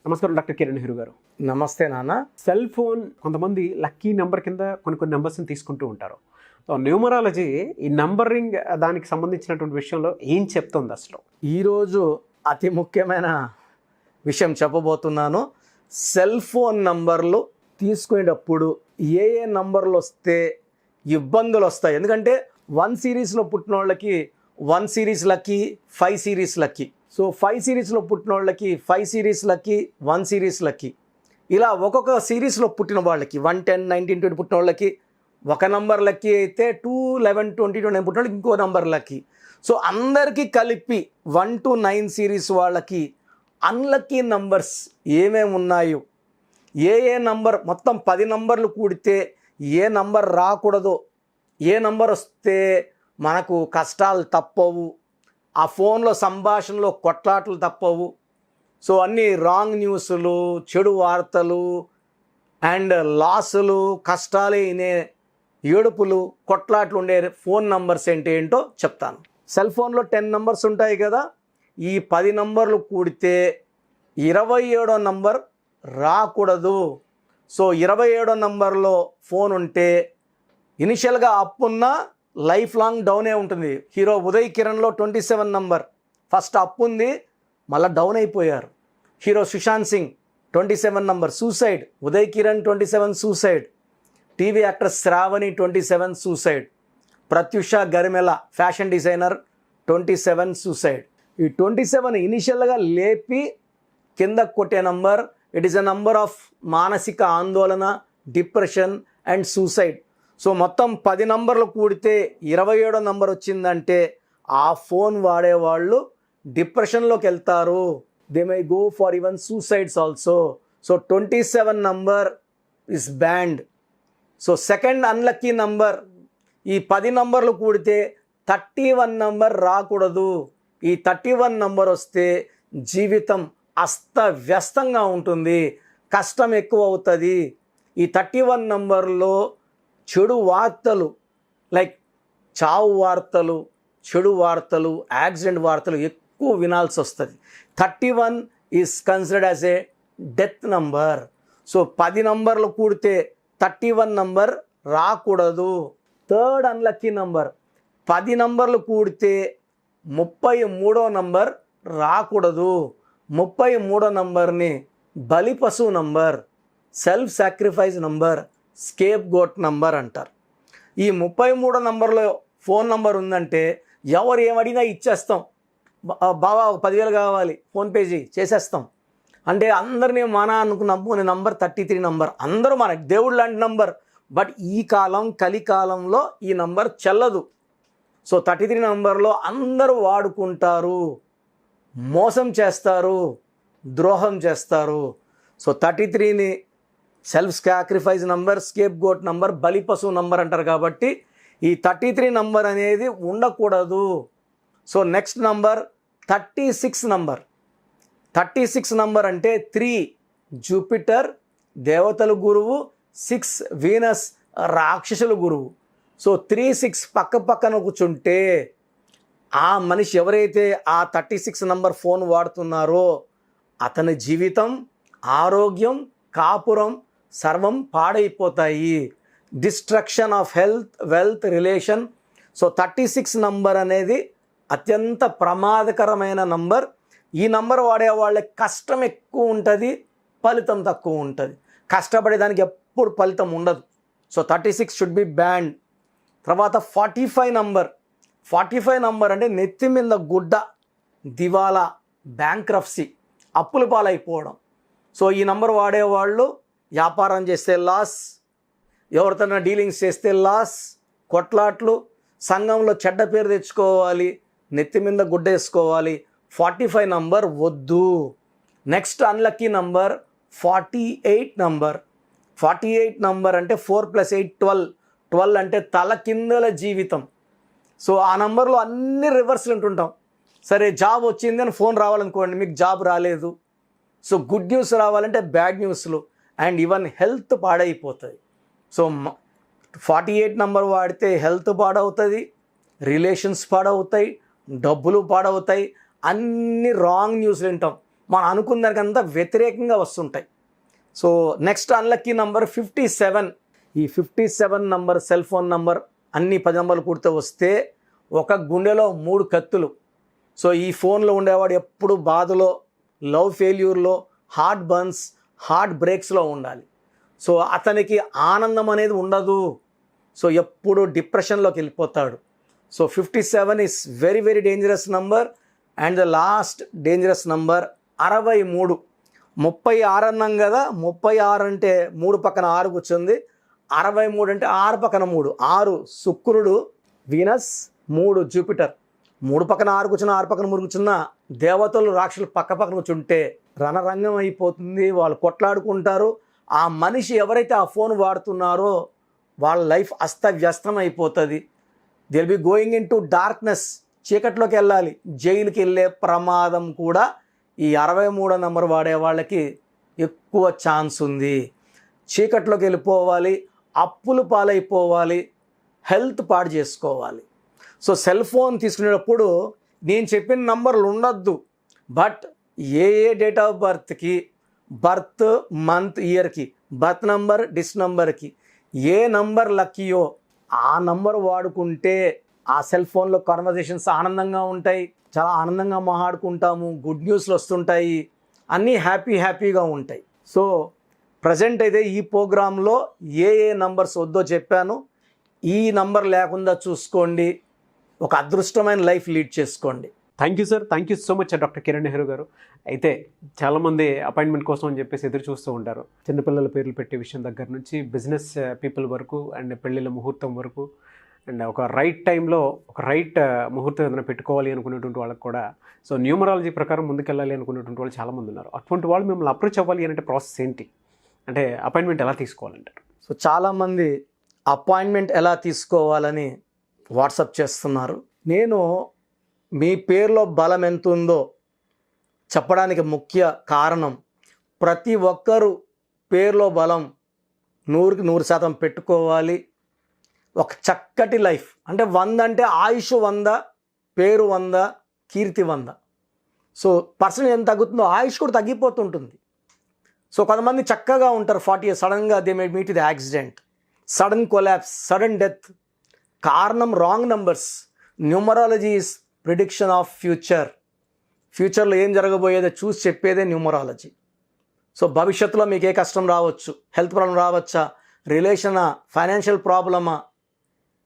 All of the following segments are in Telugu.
నమస్కారం డాక్టర్ కిరణ్ నెహ్రూ గారు. నమస్తే నాన్న. సెల్ ఫోన్ కొంతమంది లక్కీ నెంబర్ కింద కొన్ని నెంబర్స్ని తీసుకుంటూ ఉంటారు. సో న్యూమరాలజీ ఈ నంబరింగ్ దానికి సంబంధించినటువంటి విషయంలో ఏం చెప్తుంది అసలు? ఈరోజు అతి ముఖ్యమైన విషయం చెప్పబోతున్నాను. సెల్ ఫోన్ నంబర్లు తీసుకునేటప్పుడు ఏ నంబర్లు వస్తే ఇబ్బందులు వస్తాయి. ఎందుకంటే 1 సిరీస్లో పుట్టిన వాళ్ళకి 1 series lucky, 5 series lucky. So 5 సిరీస్లో పుట్టిన వాళ్ళకి 5 సిరీస్ లక్కీ, 1 సిరీస్ లక్కీ. ఇలా ఒక్కొక్క సిరీస్లో పుట్టిన వాళ్ళకి 1, 10, 19, 20 పుట్టిన వాళ్ళకి ఒక నంబర్ లక్కీ అయితే 2, 11, 20, 29 పుట్టిన వాళ్ళకి ఇంకో నంబర్ లక్కీ. సో అందరికీ కలిపి 1 to 9 సిరీస్ వాళ్ళకి అన్లక్కీ నంబర్స్ ఏమేమి ఉన్నాయో, ఏ నంబర్ మొత్తం 10 నంబర్లు కూడితే ఏ నంబర్ రాకూడదో, ఏ నంబర్ వస్తే మనకు కష్టాలు తప్పవు, ఆ ఫోన్లో సంభాషణలో కొట్లాటలు తప్పవు. సో అన్ని రాంగ్ న్యూస్లు, చెడు వార్తలు అండ్ లాసులు, కష్టాలే ఇనే ఏడుపులు, కొట్లాట్లు ఉండే ఫోన్ నంబర్స్ ఏంటో చెప్తాను. సెల్ ఫోన్లో 10 నంబర్స్ ఉంటాయి కదా, ఈ 10 నంబర్లు కూడితే 27వ నంబర్ రాకూడదు. సో 27వ నంబర్లో ఫోన్ ఉంటే ఇనిషియల్గా అప్పున్న లైఫ్ లాంగ్ డౌనే ఉంటుంది. హీరో ఉదయ్ కిరణ్లో 27 నంబర్ ఫస్ట్ అప్పు ఉంది, మళ్ళీ డౌన్ అయిపోయారు. Hero Sushant Singh 27 number suicide, Uday Kiran 27 suicide, TV actor Shravani 27 suicide, Pratyusha Garimella fashion designer 27 suicide. ఈ 27 ఇనిషియల్గా లేపి కింద కొట్టే నంబర్. It is a number of మానసిక ఆందోళన, డిప్రెషన్ అండ్ సూసైడ్. సో మొత్తం 10 నంబర్లు కూడితే 27వ నంబర్ వచ్చిందంటే ఆ ఫోన్ వాడేవాళ్ళు డిప్రెషన్లోకి వెళ్తారు. They may go for even suicides also. So 27 number is band. So second unlucky number, ఈ 10 నంబర్లు కూడితే 31 నంబర్ రాకూడదు. ఈ 31 నంబర్ వస్తే జీవితం అస్తవ్యస్తంగా ఉంటుంది, కష్టం ఎక్కువ అవుతుంది. ఈ 31 నంబర్లో చెడు వార్తలు లైక్ చావు వార్తలు, చెడు వార్తలు, యాక్సిడెంట్ వార్తలు ఎక్కువ వినాల్సి వస్తుంది. 31 is considered as a death number. So 10 నంబర్లు కూడితే 31 నంబర్ రాకూడదు. థర్డ్ అన్లక్కీ నంబర్, 10 నంబర్లు కూడితే 33వ నంబర్ రాకూడదు. 33వ నంబర్ని బలి పశువు number, self sacrifice number, scapegoat number అంటారు. ఈ 33వ నంబర్లో ఫోన్ నంబర్ ఉందంటే ఎవరు ఏమడిగినా ఇచ్చేస్తాం. బావా 10,000 కావాలి, ఫోన్పే చేసేస్తాం అంటే అందరినీ మన అనుకున్న నంబర్ 33 నంబర్. అందరూ మన దేవుడు లాంటి నంబర్. బట్ ఈ కాలం కలికాలంలో ఈ నంబర్ చెల్లదు. సో 33 నంబర్లో అందరూ వాడుకుంటారు, మోసం చేస్తారు, ద్రోహం చేస్తారు. సో 33ని self sacrifice number, scapegoat number, బలి పశువు నంబర్ అంటారు. కాబట్టి ఈ 33 నంబర్ అనేది ఉండకూడదు. So next number 36 number. 36 number అంటే 3 జూపిటర్ దేవతల గురువు, 6 వీనస్ రాక్షసుల గురువు. సో 3, 6 పక్కన కూర్చుంటే ఆ మనిషి ఎవరైతే ఆ 36 నంబర్ ఫోన్ వాడుతున్నారో అతని జీవితం, ఆరోగ్యం, కాపురం సర్వం పాడైపోతాయి. Destruction of health, wealth, relation. So 36 number అనేది అత్యంత ప్రమాదకరమైన నంబర్. ఈ నంబర్ వాడే వాళ్ళకి కష్టం ఎక్కువ ఉంటుంది, ఫలితం తక్కువ ఉంటుంది. కష్టపడేదానికి ఎప్పుడు ఫలితం ఉండదు. So 36 should be banned. తర్వాత 45 నంబర్. 45 నంబర్ అంటే నెత్తి మీద గుడ్డ, దివాలా, బ్యాంక్రప్సీ, అప్పుల పాలైపోవడం. సో ఈ నంబర్ వాడేవాళ్ళు వ్యాపారం చేస్తే లాస్, ఎవరితో డీలింగ్స్ చేస్తే లాస్, కొట్లాట్లు, సంఘంలో చెడ్డ పేరు తెచ్చుకోవాలి, నెత్తి మీద గుడ్డ వేసుకోవాలి. 45 నంబర్ వద్దు. Next unlucky number 48 number. 48 number అంటే 4 + 8 12. 12 అంటే తల కిందల జీవితం. సో ఆ నంబర్లో అన్ని రివర్స్లు ఉంటుంటాం. సరే జాబ్ వచ్చింది అని ఫోన్ రావాలనుకోండి, మీకు జాబ్ రాలేదు. సో గుడ్ న్యూస్ రావాలంటే బ్యాడ్ న్యూస్లు అండ్ ఈవెన్ హెల్త్ పాడైపోతుంది. సో 48 నంబర్ వాడితే హెల్త్ పాడవుతుంది, రిలేషన్స్ పాడవుతాయి, డబ్బులు పాడవుతాయి, అన్ని రాంగ్ న్యూస్ వింటాం. మనం అనుకున్న దానికంతా వ్యతిరేకంగా వస్తుంటాయి. So next unlucky number 57. ఈ 57 నంబర్ సెల్ ఫోన్ నంబర్ అన్ని 10 నంబర్లు కూడితే వస్తే ఒక గుండెలో 3 కత్తులు. సో ఈ ఫోన్లో ఉండేవాడు ఎప్పుడు బాధలో, లవ్ ఫెయిల్యూర్లో, హార్ట్ బర్న్స్, హార్ట్ బ్రేక్స్లో ఉండాలి. సో అతనికి ఆనందం అనేది ఉండదు. సో ఎప్పుడు డిప్రెషన్లోకి వెళ్ళిపోతాడు. So 57 is very very dangerous number. And the last dangerous number 63. 36 అన్నాం కదా, 36 అంటే 3 పక్కన 6 కూర్చుంది. 63 అంటే 6 పక్కన 3, 6 శుక్రుడు వీనస్, 3 జూపిటర్. 3 పక్కన 6 కూర్చున్న, 6 పక్కన 3 కూర్చున్న దేవతలు రాక్షసులు పక్క పక్కన కూర్చుంటే రణరంగం అయిపోతుంది. వాళ్ళు కొట్లాడుకుంటారు. ఆ మనిషి ఎవరైతే ఆ ఫోన్ వాడుతున్నారో వాళ్ళ లైఫ్ అస్తవ్యస్తం అయిపోతుంది. They will be going into darkness, చీకట్లోకి వెళ్ళాలి. జైలుకి వెళ్ళే ప్రమాదం కూడా ఈ 63 నంబర్ వాడే వాళ్ళకి ఎక్కువ ఛాన్స్ ఉంది. చీకట్లోకి వెళ్ళిపోవాలి, అప్పులు పాలైపోవాలి, హెల్త్ పాడు చేసుకోవాలి. సో సెల్ ఫోన్ తీసుకునేటప్పుడు నేను చెప్పిన నంబర్లు ఉండొద్దు. బట్ ఏ డేట్ ఆఫ్ బర్త్కి, బర్త్ మంత్ ఇయర్కి, బర్త్ నంబర్ డిస్ నంబర్కి ఏ నంబర్ లక్కీయో ఆ నంబర్ వాడుకుంటే ఆ సెల్ ఫోన్లో కాన్వర్జేషన్స్ ఆనందంగా ఉంటాయి. చాలా ఆనందంగా మాట్లాడుకుంటాము, గుడ్ న్యూస్లు వస్తుంటాయి, అన్నీ హ్యాపీగా ఉంటాయి. సో ప్రజెంట్ అయితే ఈ ప్రోగ్రాంలో ఏ నంబర్స్ వద్దో చెప్పాను. ఈ నంబర్ లేకుండా చూసుకోండి, ఒక అదృష్టమైన లైఫ్ లీడ్ చేసుకోండి. Thank you sir, thank you so much doctor Kiran Nehru గారు. అయితే చాలామంది అపాయింట్మెంట్ కోసం అని చెప్పేసి ఎదురు చూస్తూ ఉంటారు. చిన్నపిల్లల పేర్లు పెట్టే విషయం దగ్గర నుంచి బిజినెస్ పీపుల్ వరకు అండ్ పెళ్ళిళ్ళ ముహూర్తం వరకు అండ్ ఒక రైట్ టైంలో ఒక రైట్ ముహూర్తం ఏదైనా పెట్టుకోవాలి అనుకునేటువంటి వాళ్ళకి కూడా సో న్యూమరాలజీ ప్రకారం ముందుకెళ్ళాలి అనుకునేటువంటి వాళ్ళు చాలామంది ఉన్నారు. అటువంటి వాళ్ళు మిమ్మల్ని అప్రోచ్ అవ్వాలి అంటే ప్రాసెస్ ఏంటి, అంటే అపాయింట్మెంట్ ఎలా తీసుకోవాలంటారు? సో చాలామంది అపాయింట్మెంట్ ఎలా తీసుకోవాలని వాట్సాప్ చేస్తున్నారు. నేను మీ పేరులో బలం ఎంత ఉందో చెప్పడానికి ముఖ్య కారణం, ప్రతి ఒక్కరూ పేరులో బలం 100కి 100% పెట్టుకోవాలి. ఒక చక్కటి లైఫ్ అంటే 100 అంటే ఆయుష్ 100, పేరు 100, కీర్తి 100. సో పర్సన్ ఎంత తగ్గుతుందో ఆయుష్ కూడా తగ్గిపోతుంటుంది. సో కొంతమంది చక్కగా ఉంటారు, 40 years సడన్గా they may meet with accident, sudden collapse, sudden death. కారణం wrong numbers. Numerology is prediction of ఫ్యూచర్లో ఏం జరగబోయేదో చూసి చెప్పేదే న్యూమరాలజీ. సో భవిష్యత్తులో మీకు ఏ కష్టం రావచ్చు, హెల్త్ ప్రాబ్లం రావచ్చా, రిలేషనా, ఫైనాన్షియల్ ప్రాబ్లమా.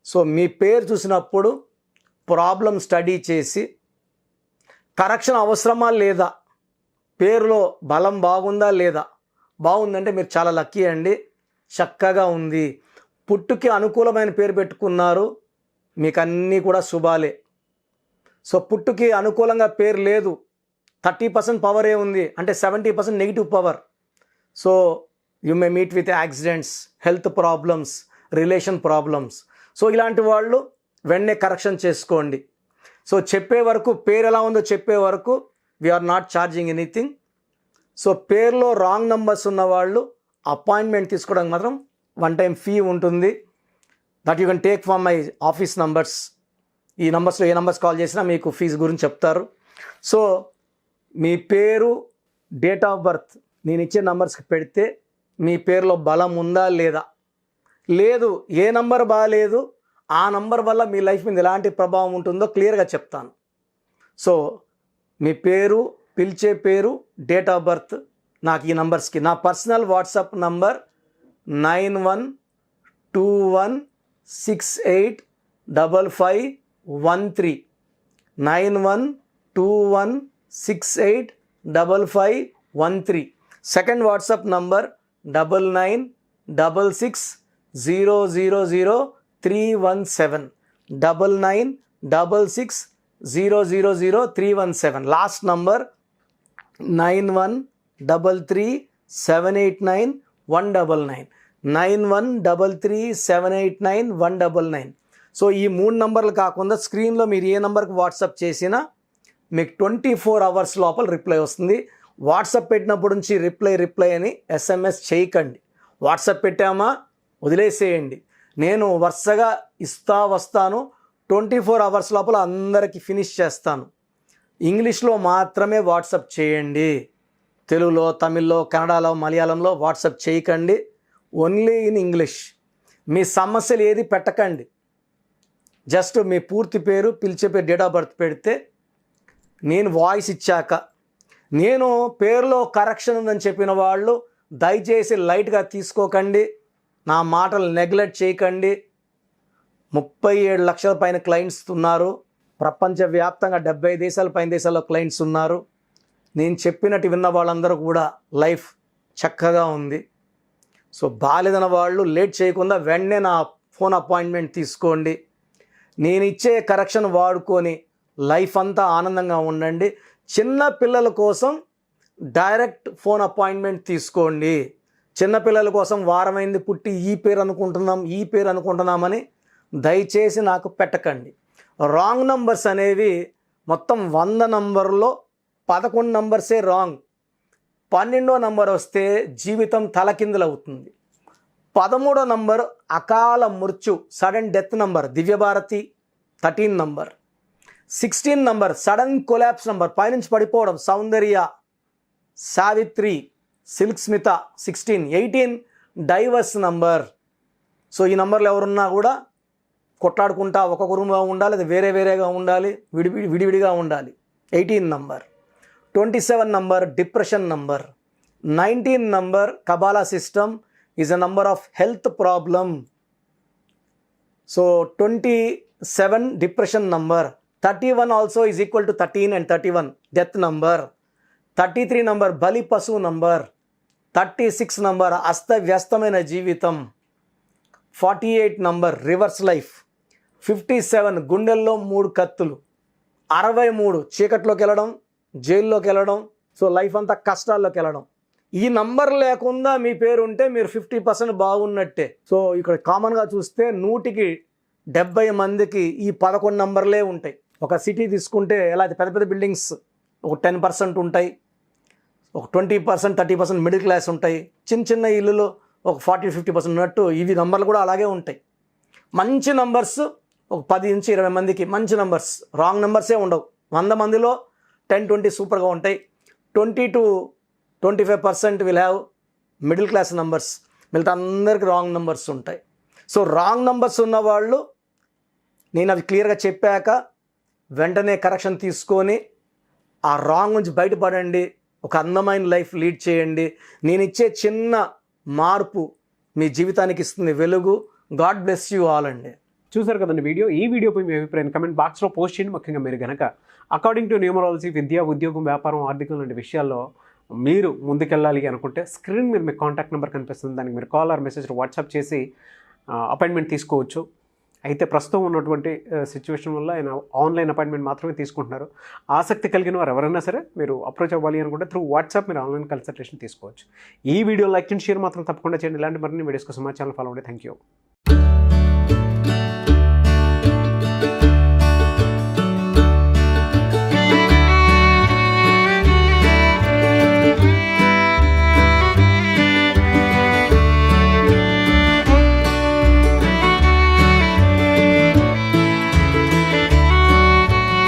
సో మీ పేరు చూసినప్పుడు ప్రాబ్లం స్టడీ చేసి కరెక్షన్ అవసరమా లేదా, పేరులో బలం బాగుందా లేదా, బాగుందంటే మీరు చాలా లక్కీ అండి, చక్కగా ఉంది. పుట్టుకి అనుకూలమైన పేరు పెట్టుకున్నారు, మీకు అన్నీ కూడా శుభాలే. సో పుట్టుకి అనుకూలంగా పేరు లేదు, 30% పవరే ఉంది అంటే 70% negative power. So you may meet with accidents, health problems, relation problems. So ఇలాంటి వాళ్ళు వెంటనే కరెక్షన్ చేసుకోండి. సో చెప్పే వరకు, పేరు ఎలా ఉందో చెప్పే వరకు we're not charging anything. So పేరులో రాంగ్ నంబర్స్ ఉన్న వాళ్ళు అపాయింట్మెంట్ తీసుకోవడానికి మాత్రం 1 time ఫీ ఉంటుంది. That you can take from my office numbers. ఈ నంబర్స్లో ఏ నంబర్స్ కాల్ చేసినా మీకు ఫీజు గురించి చెప్తారు. సో మీ పేరు, డేట్ ఆఫ్ బర్త్ నేను ఇచ్చే నంబర్స్కి పెడితే మీ పేరులో బలం ఉందా లేదా, లేదు ఏ నంబర్ బాగాలేదు, ఆ నంబర్ వల్ల మీ లైఫ్ మీద ఎలాంటి ప్రభావం ఉంటుందో క్లియర్గా చెప్తాను. సో మీ పేరు, పిలిచే పేరు, డేట్ ఆఫ్ బర్త్ నాకు ఈ నంబర్స్కి, నా personal WhatsApp number 9121685513 9121685513. Second WhatsApp number 9966000317 9966000317. Last number 9133789199 9133789199. So ఈ 3 నంబర్లు కాకుండా స్క్రీన్లో మీరు ఏ నంబర్కి వాట్సాప్ చేసినా మీకు 24 hours లోపల రిప్లై వస్తుంది. వాట్సాప్ పెట్టినప్పటి నుంచి రిప్లై అని SMS చేయకండి. వాట్సాప్ పెట్టామా వదిలేసేయండి. నేను వరుసగా వస్తాను, 24 hours లోపల అందరికీ ఫినిష్ చేస్తాను. ఇంగ్లీష్లో మాత్రమే వాట్సాప్ చేయండి. తెలుగులో, తమిళ్లో, కన్నడలో, మలయాళంలో వాట్సాప్ చేయకండి. Only in English. మీ సమస్యలు ఏది పెట్టకండి. జస్ట్ మీ పూర్తి పేరు, పిలిచే పేరు, డేట్ ఆఫ్ బర్త్ పెడితే నేను వాయిస్ ఇచ్చాక, నేను పేరులో కరెక్షన్ ఉందని చెప్పిన వాళ్ళు దయచేసి లైట్గా తీసుకోకండి. నా మాటలు నెగ్లెక్ట్ చేయకండి. 37 లక్షల పైన క్లయింట్స్ ఉన్నారు. ప్రపంచవ్యాప్తంగా 70 దేశాల పైన దేశాల్లో క్లయింట్స్ ఉన్నారు. నేను చెప్పినట్టు విన్న వాళ్ళందరూ కూడా లైఫ్ చక్కగా ఉంది. సో బాలేదన్న వాళ్ళు లేట్ చేయకుండా వెంటనే నా ఫోన్ అపాయింట్మెంట్ తీసుకోండి. నేను ఇచ్చే కరెక్షన్ వాడుకొని లైఫ్ అంతా ఆనందంగా ఉండండి. చిన్న పిల్లల కోసం డైరెక్ట్ ఫోన్ అపాయింట్మెంట్ తీసుకోండి. చిన్నపిల్లల కోసం వారమైంది పుట్టి ఈ పేరు అనుకుంటున్నామని దయచేసి నాకు పెట్టకండి. రాంగ్ నంబర్స్ అనేవి మొత్తం 100 నంబర్లో 11 నంబర్సే రాంగ్. 12వ నంబర్ వస్తే జీవితం తలకిందులవుతుంది. 13వ నంబర్ అకాల మృత్యు, sudden death number, Divya Bharati 13 number. 16 number sudden collapse number, పైనుంచి పడిపోవడం, Soundarya, Savitri, Silk Smitha 16. 18 divorce number. So ఈ నంబర్లు ఎవరున్నా కూడా కొట్లాడుకుంటా ఒక కుటుంబంగా ఉండాలి, అది వేరేగా ఉండాలి, విడివిడిగా ఉండాలి. 18 number. 27 number depression number. 19 number Kabbalah system is a number of health problem. So 27 depression number. 31 also is equal to 13 and 31 death number. 33 number బలి పశువు నంబర్. 36 నంబర్ అస్తవ్యస్తమైన జీవితం. 48 నంబర్ రివర్స్ లైఫ్. 57 గుండెల్లో 3 కత్తులు. 63 చీకట్లోకి వెళ్ళడం, జైల్లోకి వెళ్ళడం, సో లైఫ్ అంతా కష్టాల్లోకి వెళ్ళడం. ఈ నంబర్ లేకుండా మీ పేరు ఉంటే మీరు 50% బాగున్నట్టే. సో ఇక్కడ కామన్గా చూస్తే 100కి 70 మందికి ఈ 11 నంబర్లే ఉంటాయి. ఒక సిటీ తీసుకుంటే ఎలా పెద్ద పెద్ద బిల్డింగ్స్ ఒక 10% ఉంటాయి, ఒక 20% 30% మిడిల్ క్లాస్ ఉంటాయి. చిన్న చిన్న ఇల్లులో ఒక 40-50% ఉన్నట్టు ఇవి నంబర్లు కూడా అలాగే ఉంటాయి. మంచి నంబర్స్ ఒక 10 నుంచి 20 మందికి మంచి నంబర్స్, రాంగ్ నంబర్సే ఉండవు. 100 మందిలో 10-20 సూపర్గా ఉంటాయి. 20-25% will have middle class numbers, మిగతా అందరికి రాంగ్ నంబర్స్ ఉంటాయి. సో రాంగ్ నంబర్స్ ఉన్నవాళ్ళు నేను అవి క్లియర్గా చెప్పాక వెంటనే కరెక్షన్ తీసుకొని ఆ రాంగ్ నుంచి బయటపడండి. ఒక అందమైన లైఫ్ లీడ్ చేయండి. నేను ఇచ్చే చిన్న మార్పు మీ జీవితానికి ఇస్తుంది వెలుగు. గాడ్ బ్లెస్ యూ ఆల్ అండి. చూసారు కదండి వీడియో. ఈ వీడియోపై మీ అభిప్రాయం కమెంట్ బాక్స్లో పోస్ట్ చేయండి. ముఖ్యంగా మీరు కనుక అకార్డింగ్ టు న్యూమరాలజీ, విద్య, ఉద్యోగం, వ్యాపారం, ఆర్థికం లాంటి విషయాల్లో మీరు ముందుకెళ్ళాలి అనుకుంటే స్క్రీన్ మీద మీకు కాంటాక్ట్ నెంబర్ కనిపిస్తుంది. దానికి మీరు కాల్ ఆర్ మెసేజ్ వాట్సాప్ చేసి అపాయింట్మెంట్ తీసుకోవచ్చు. అయితే ప్రస్తుతం ఉన్నటువంటి సిచ్యువేషన్ వల్ల ఆయన ఆన్లైన్ అపాయింట్మెంట్ మాత్రమే తీసుకుంటున్నారు. ఆసక్తి కలిగిన వారు ఎవరైనా సరే మీరు అప్రోచ్ అవ్వాలి అనుకుంటే త్రూ వాట్సాప్ మీరు ఆన్లైన్ కన్సల్టేషన్ తీసుకోవచ్చు. ఈ వీడియో లైక్ అండ్ షేర్ మాత్రం తప్పకుండా చేయండి. ఇలాంటి మరిన్ని వీడియోస్ కోసం మా ఛానల్ ఫాలో అవ్వండి. Thank you.